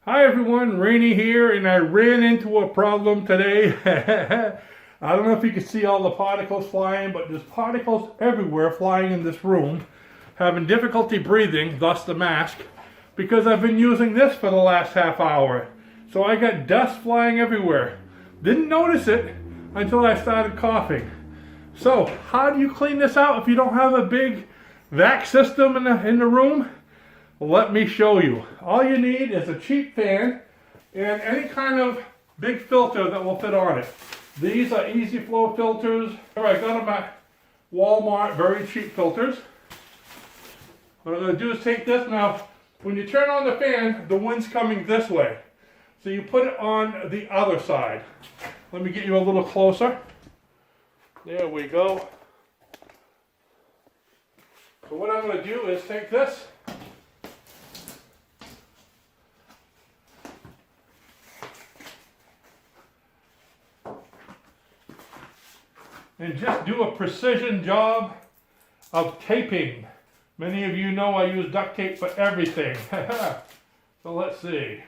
Hi everyone, Rainy here, and I ran into a problem today. I don't know if you can see all the particles flying, but there's particles everywhere flying in this room. Having difficulty breathing, thus the mask, because I've been using this for the last half hour. So I got dust flying everywhere. Didn't notice it until I started coughing. So how do you clean this out if you don't have a big vac system in the room? Let me show you. All you need is a cheap fan and any kind of big filter that will fit on it. These are Easy Flow filters. I got them at Walmart, very cheap filters. What I'm going to do is take this now. When you turn on the fan, the wind's coming this way. So you put it on the other side. Let me get you a little closer. There we go. So what I'm going to do is take this. And just do a precision job of taping. Many of you know I use duct tape for everything. So let's see.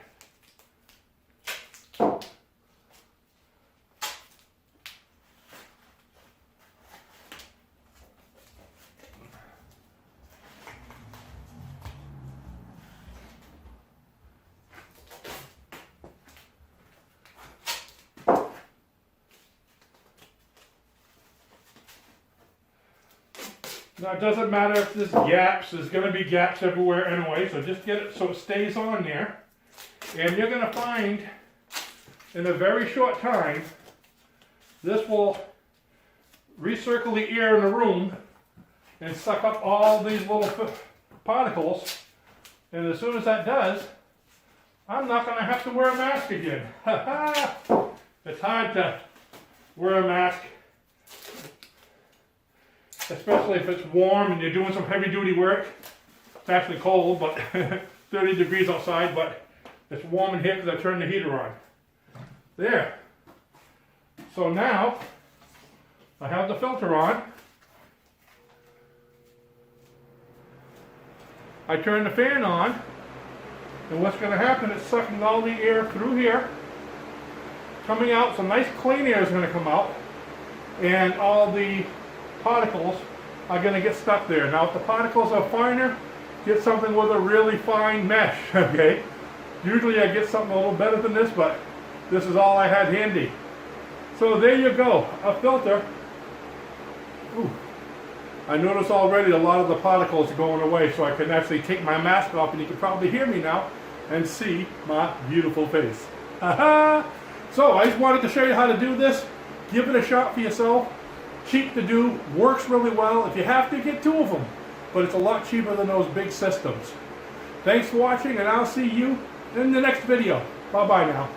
Now it doesn't matter if there's gaps, there's going to be gaps everywhere anyway, so just get it so it stays on there. And you're going to find in a very short time, this will recircle the air in the room and suck up all these little particles. And as soon as that does, I'm not going to have to wear a mask again. It's hard to wear a mask, especially if it's warm and you're doing some heavy duty work. It's actually cold, but 30 degrees outside, but it's warm in here because I turned the heater on. There. So now, I have the filter on. I turn the fan on, and what's going to happen is sucking all the air through here, coming out, some nice clean air is going to come out, and all the particles are going to get stuck there. Now if the particles are finer, get something with a really fine mesh, okay? Usually I get something a little better than this, but this is all I had handy. So there you go, a filter. Ooh. I notice already a lot of the particles are going away, so I can actually take my mask off and you can probably hear me now and see my beautiful face. So I just wanted to show you how to do this. Give it a shot for yourself. Cheap to do, works really well. If you have to, get 2 of them, but it's a lot cheaper than those big systems. Thanks for watching, and I'll see you in the next video. Bye bye now.